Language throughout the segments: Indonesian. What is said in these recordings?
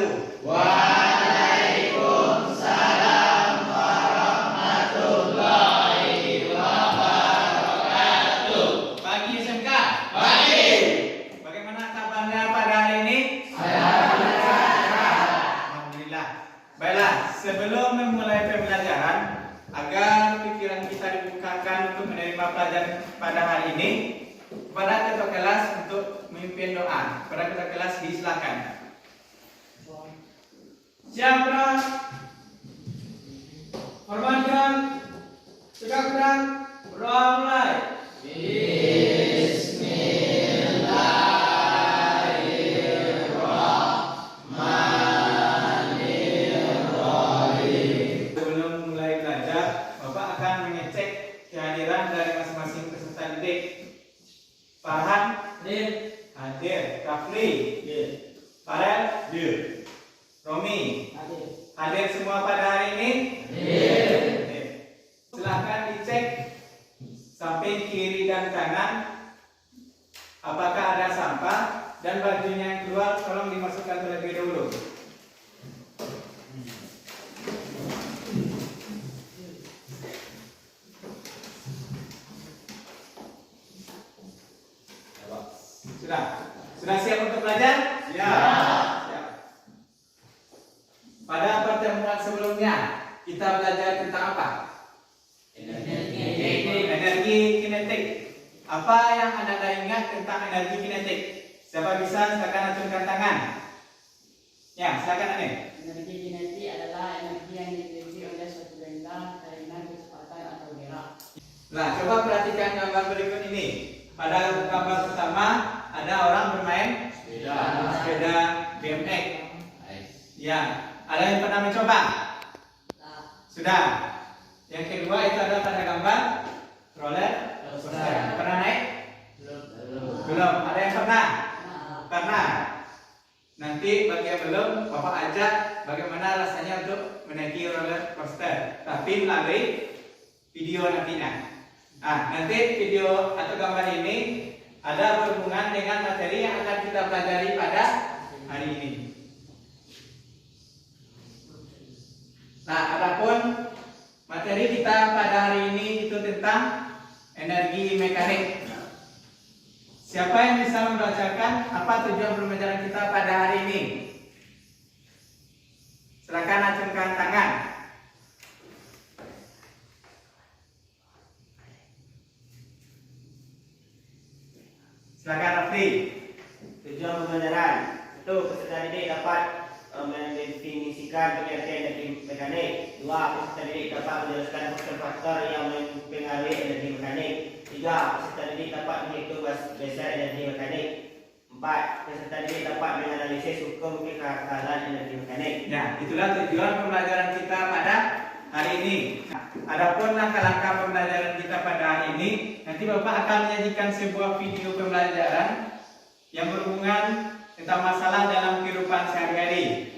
wabarakatuh. Waalaikumsalam warahmatullahi wabarakatuh. Pagi SMK. Pagi. Bagaimana kabarnya pada hari ini? Alhamdulillah. Baiklah, sebelum memulai pembelajaran, agar pikiran kita dibukakan untuk menerima pelajaran pada hari ini, kepada ketua kelas untuk memimpin doa. Kepada ketua kelas disilakan. Siapa? Hormatkan, tegakkan, berdoa mulai. Sebelum mulai belajar, Bapak akan mengecek kehadiran dari masing-masing peserta didik. Farhan hadir, Rafli Farel Romi hadir semua pada hari ini. Hadir. Silahkan dicek samping kiri dan kanan apakah ada sampah, dan bajunya yang keluar tolong dimasukkan terlebih dahulu. Sudah siap untuk belajar? Siap. Pada pertemuan sebelumnya kita belajar tentang apa? Energi kinetik. Apa yang Anda ingat tentang energi kinetik? Siapa bisa? Silakan acungkan tangan. Ya, silakan Ane. Energi kinetik adalah energi yang dimiliki oleh suatu benda dengan kecepatan atau gerak. Nah, coba perhatikan gambar berikut ini. Pada gambar pertama ada orang bermain sepeda BMX. Ya, ada yang pernah mencoba? Sudah. Yang kedua itu adalah pada gambar roller coaster. Pernah naik? Belum. Ada yang pernah? Pernah. Nanti bagi yang belum, Bapak ajak bagaimana rasanya untuk menaiki roller coaster, tapi melalui video nantinya. Nanti video atau gambar ini ada berhubungan dengan materi yang akan kita pelajari pada hari ini. Nah, adapun materi kita pada hari ini itu tentang energi mekanik. Siapa yang bisa membacakan apa tujuan pembelajaran kita pada hari ini? Silakan acungkan tangan. Silakan Rafli. Tujuan pembelajaran itu peserta didik dapat mendefinisikan pengertian energi mekanik. 2. Peserta didik dapat menjelaskan faktor-faktor yang mempengaruhi energi mekanik. 3. Peserta didik dapat menghitung dasar energi mekanik. 4. Peserta didik dapat menganalisis hukum kekakalan energi mekanik. Ya, itulah tujuan pembelajaran kita pada hari ini. Adapun langkah-langkah pembelajaran kita pada hari ini, nanti Bapak akan menyajikan sebuah video pembelajaran yang berhubungan tentang masalah dalam kehidupan sehari-hari.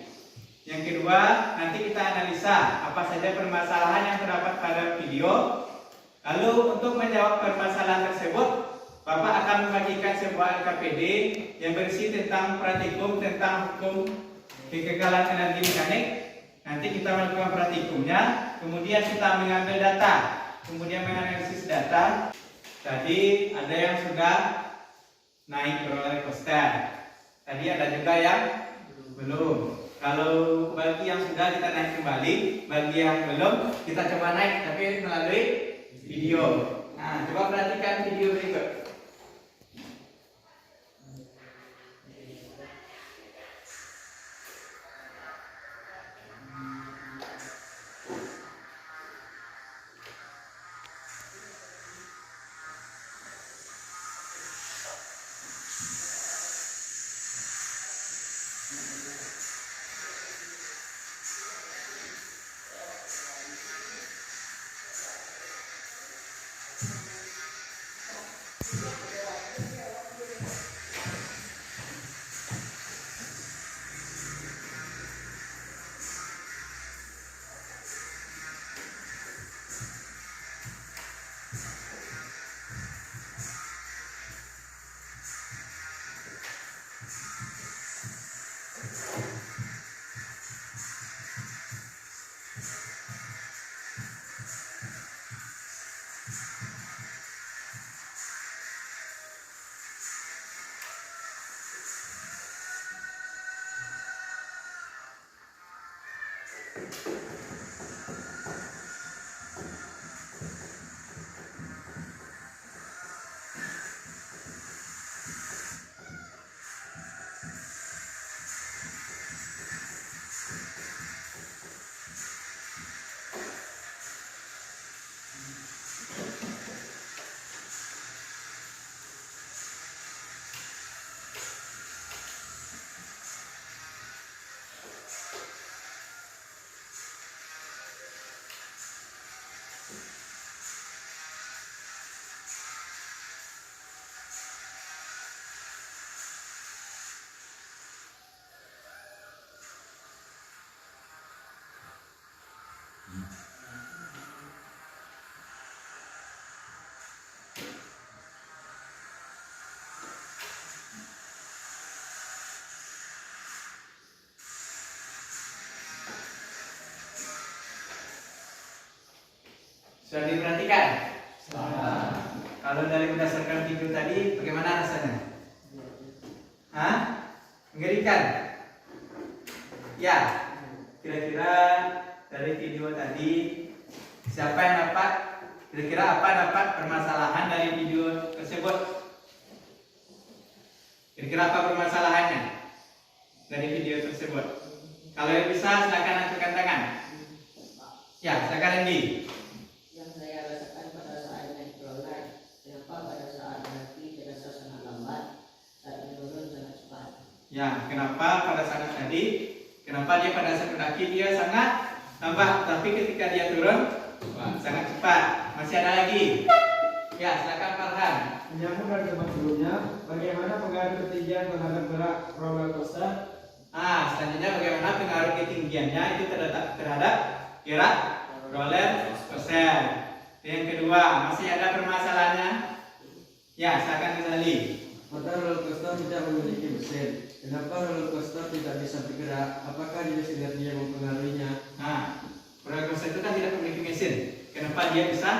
Yang kedua, nanti kita analisa apa saja permasalahan yang terdapat pada video. Lalu untuk menjawab permasalahan tersebut, Bapak akan membagikan sebuah LKPD yang berisi tentang praktikum tentang hukum kekekalan energi mekanik. Nanti kita melakukan praktikumnya, kemudian kita mengambil data, kemudian menganalisis data. Tadi ada yang sudah naik roller coaster, tadi ada juga yang belum. Kalau bagi yang sudah, kita naik kembali, bagi yang belum kita coba naik tapi melalui video. Nah, coba perhatikan video berikut. Sudah diperhatikan? Kalau dari berdasarkan video tadi, bagaimana rasanya? Hah? Mengerikan? Ya, kira-kira dari video tadi siapa yang dapat? Kira-kira apa dapat permasalahan dari video tersebut? Kira-kira apa permasalahannya dari video tersebut? Kalau yang bisa, silakan angkat tangan. Ya, silakan Andy. Yang saya rasakan pada saat naik roller, kenapa pada saat naik terasa sangat lambat, saat menurun sangat cepat. Ya, kenapa pada saat tadi? Kenapa dia pada saat mendaki dia sangat lambat, tapi ketika dia turun, wah, sangat cepat. Masih ada lagi? Ya, silakan Farhan. Menyambung dari tempat sebelumnya, bagaimana pengaruh ketinggian terhadap gerak roller coaster? Selanjutnya bagaimana pengaruh ketinggiannya itu terhadap gerak roller coaster. Yang kedua, masih ada permasalahannya? Ya, silakan Rizali. Maka roller coaster tidak memiliki mesin. Kenapa roller coaster tidak bisa bergerak? Apakah jenis energi yang mempengaruhinya? Roller coaster itu kan tidak memiliki mesin. Kenapa dia bisa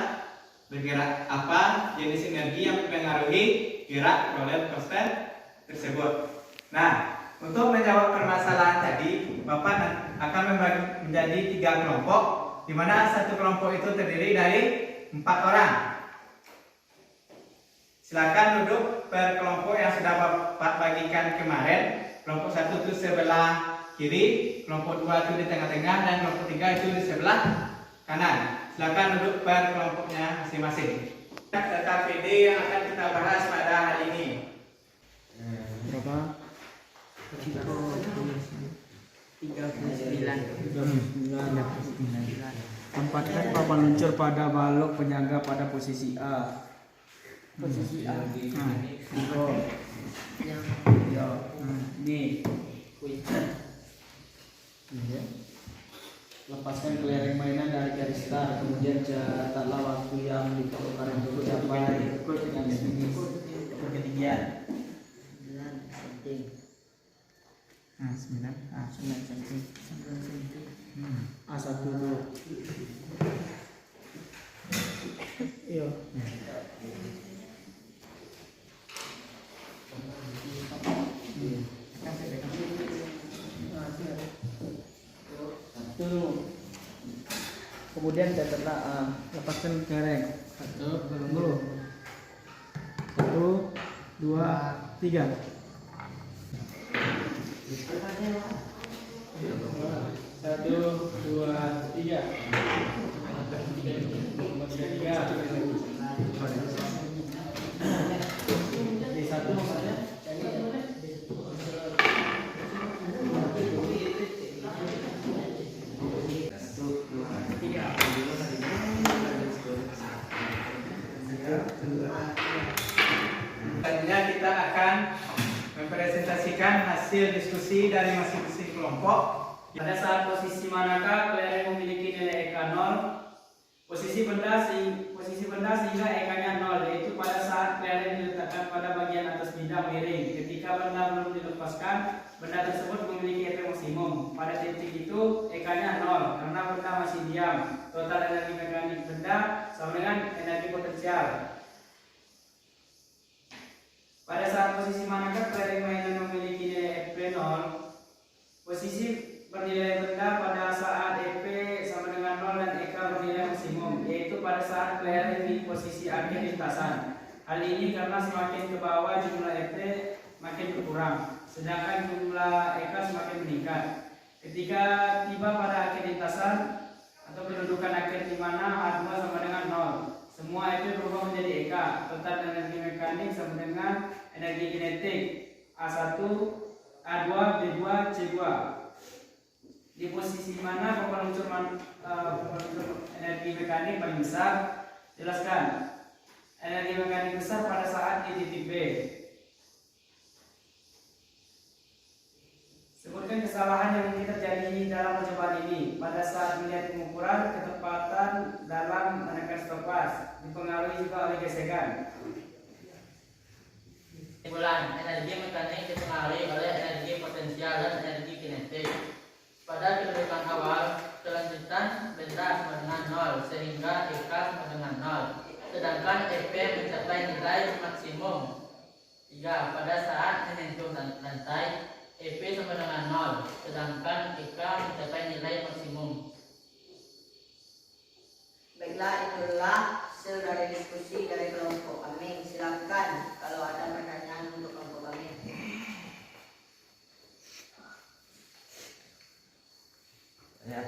bergerak? Apa jenis energi yang mempengaruhi gerak roller coaster tersebut? Nah, untuk menjawab permasalahan tadi, Bapak akan membagi menjadi 3 kelompok, di mana satu kelompok itu terdiri dari 4 orang. Silakan duduk per kelompok yang sudah Bapak bagikan kemarin. Kelompok 1 itu sebelah kiri, kelompok 2 itu di tengah-tengah, dan kelompok 3 itu di sebelah kanan. Silakan duduk per kelompoknya masing-masing. Data PD yang akan kita bahas pada hari ini. Berapa? 39. Tempatkan papan luncur pada balok penyangga pada posisi A. Posisi A. Nih. Lepaskan kelereng mainan dari garis start, kemudian catatlah waktu yang diperlukan untuk mencapai garis finish ketinggian. 9 cm. 9 cm. A1 dulu. Iya. Satu. Kemudian catatlah lepaskan kelereng. 1, 2, 3. 1, 2, 3. Di satu maksudnya? Selanjutnya kita akan mempresentasikan hasil diskusi dari masing-masing kelompok. Pada saat posisi manakah kelereng memiliki nilai EK 0? Posisi benda sehingga EK-nya 0, yaitu pada saat kelereng diletakkan pada bagian atas bidang miring. Ketika benda belum dilepaskan, benda tersebut memiliki EP maksimum. Pada titik itu EK-nya 0 karena benda masih diam. Total energi mekanik benda sama dengan energi potensial. Pada saat posisi manakah kelereng mainan memiliki nilai EP 0? Posisi Penilaian benda pada saat EP sama dengan 0 dan EK bernilai maksimum, yaitu pada saat clearing di posisi akhir lintasan. Hal ini karena semakin ke bawah jumlah EP makin berkurang, sedangkan jumlah EK semakin meningkat. Ketika tiba pada akhir lintasan atau kedudukan akhir di mana A2 sama dengan 0, semua EP berubah menjadi EK. Total energi mekanik sama dengan energi kinetik A1, A2, B2, C2. Di posisi mana komponen unsur energi mekanik paling besar? Jelaskan. Energi mekanik besar pada saat di titik B. Sebutkan kesalahan yang mungkin terjadi dalam percobaan ini. Pada saat melihat pengukuran, ketepatan dalam menekan stopwatch dipengaruhi juga oleh gesekan. Kesimpulan, energi mekanik dipengaruhi oleh energi potensial dan energi kinetik. Pada kedudukan awal, kelanjutan benda sama dengan 0 sehingga EK sama dengan 0. Sedangkan EP mencapai nilai maksimum. 3. Pada saat menyentuh lantai, EP sama dengan 0, sedangkan EK mencapai nilai maksimum. Baiklah, itulah hasil dari diskusi dari kelompok kami. Silakan kalau ada pertanyaan untuk kelompok kami. Ya.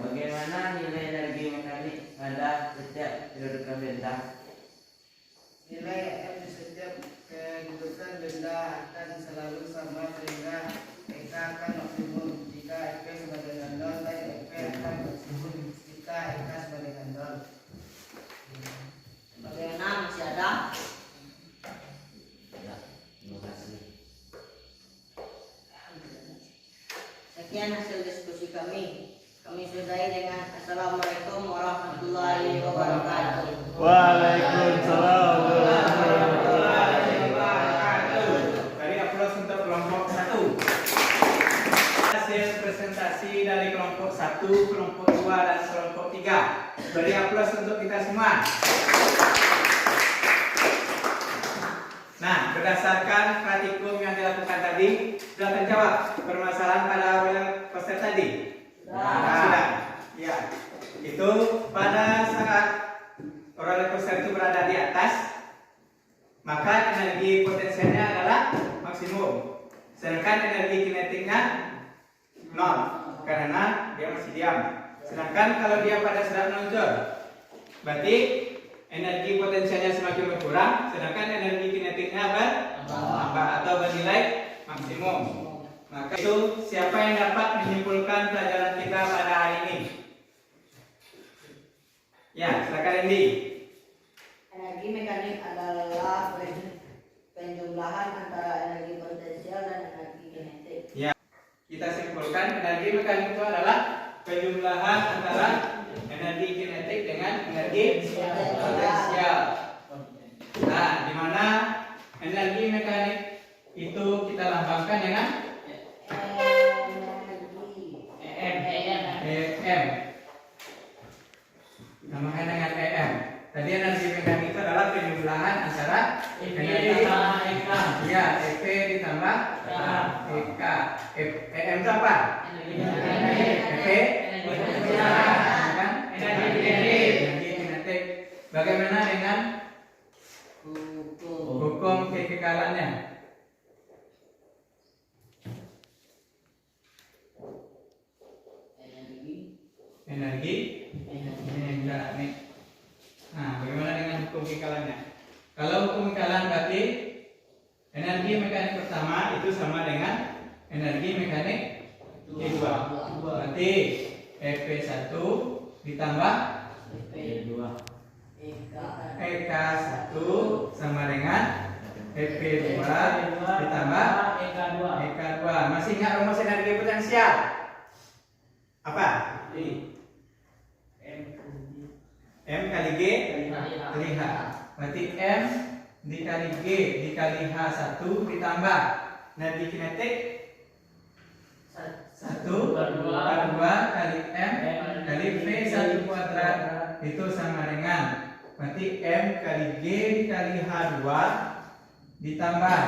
Bagaimana nilai energi mekanik pada setiap kedudukan benda? Nilai M di setiap kedudukan benda akan selalu sama sehingga EK akan maksimum jika EP sama dengan 0 dan EP akan maksimum jika EK sama dengan 0. Bagaimana, masih ada? Ya, terima kasih. Sekian hasil diskusi kami. Kami sudahi dengan Assalamualaikum warahmatullahi wabarakatuh. Waalaikumsalam warahmatullahi wabarakatuh. Beri aplaus untuk kelompok 1. Hasil presentasi dari kelompok 1, kelompok 2, dan kelompok 3. Beri aplaus untuk kita semua. Nah, berdasarkan praktikum yang dilakukan tadi, sudah terjawab permasalahan pada poster tadi. Sudah. Ya. Itu pada saat roller coaster itu berada di atas, maka energi potensialnya adalah maksimum. Sedangkan energi kinetiknya 0 karena dia masih diam. Sedangkan kalau dia pada saat meluncur, berarti energi potensialnya semakin berkurang, sedangkan energi kinetiknya bertambah atau bernilai maksimum. Maka itu siapa yang dapat menyimpulkan pelajaran kita pada hari ini? Ya, silakan Andy. Energi mekanik adalah penjumlahan antara energi potensial dan energi kinetik. Ya, kita simpulkan energi mekanik itu adalah penjumlahan antara energi kinetik dengan energi potensial. Nah, di mana energi mekanik itu kita lambangkan dengan EM. Namakan dengan EM. Tadi energi mekanik itu adalah penjumlahan antara energi ya, EP ditambah EK. EM itu apa? EP kan? Energi kinetik. Bagaimana dengan hukum kekekalannya? Energi mekanik. Nah, bagaimana dengan hukum kekalannya? Kalau hukum kekalan berarti energi mekanik pertama itu sama dengan energi mekanik Q2. Berarti EP1 ditambah EK1 sama dengan EP2 ditambah EK2. Masih ingat rumus energi potensial? Apa? M kali G kali H. Berarti M dikali G dikali H1 ditambah energi kinetik 1 per 2 kali M kali V1 kuadrat itu sama dengan, berarti M kali G dikali H2 ditambah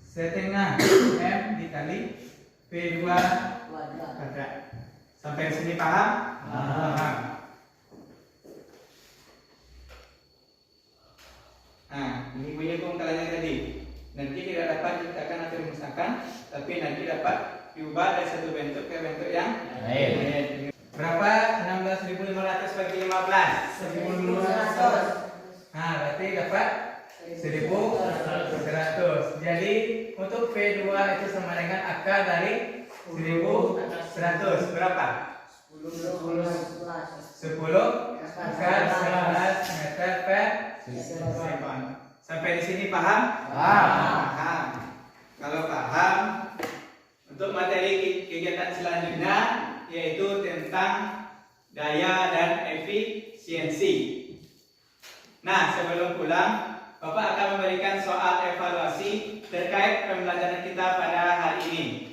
setengah M dikali V V2 Kuadrat. kuadrat. Sampai di sini paham? Paham. Nah, ini punya pengkalangan tadi. Nanti tidak dapat diciptakan atau dimusnahkan, tapi nanti dapat diubah dari satu bentuk ke bentuk yang lain. Berapa 16.500 bagi 15? 100. Nah, berarti dapat 1.100. Jadi untuk V2 itu sama dengan akar dari 1.100. Berapa? 10 akar 11 meter per sekon. Sampai di sini paham? Paham. Kalau paham, untuk materi kegiatan selanjutnya yaitu tentang daya dan efisiensi. Nah, sebelum pulang, Bapak akan memberikan soal evaluasi terkait pembelajaran kita pada hari ini.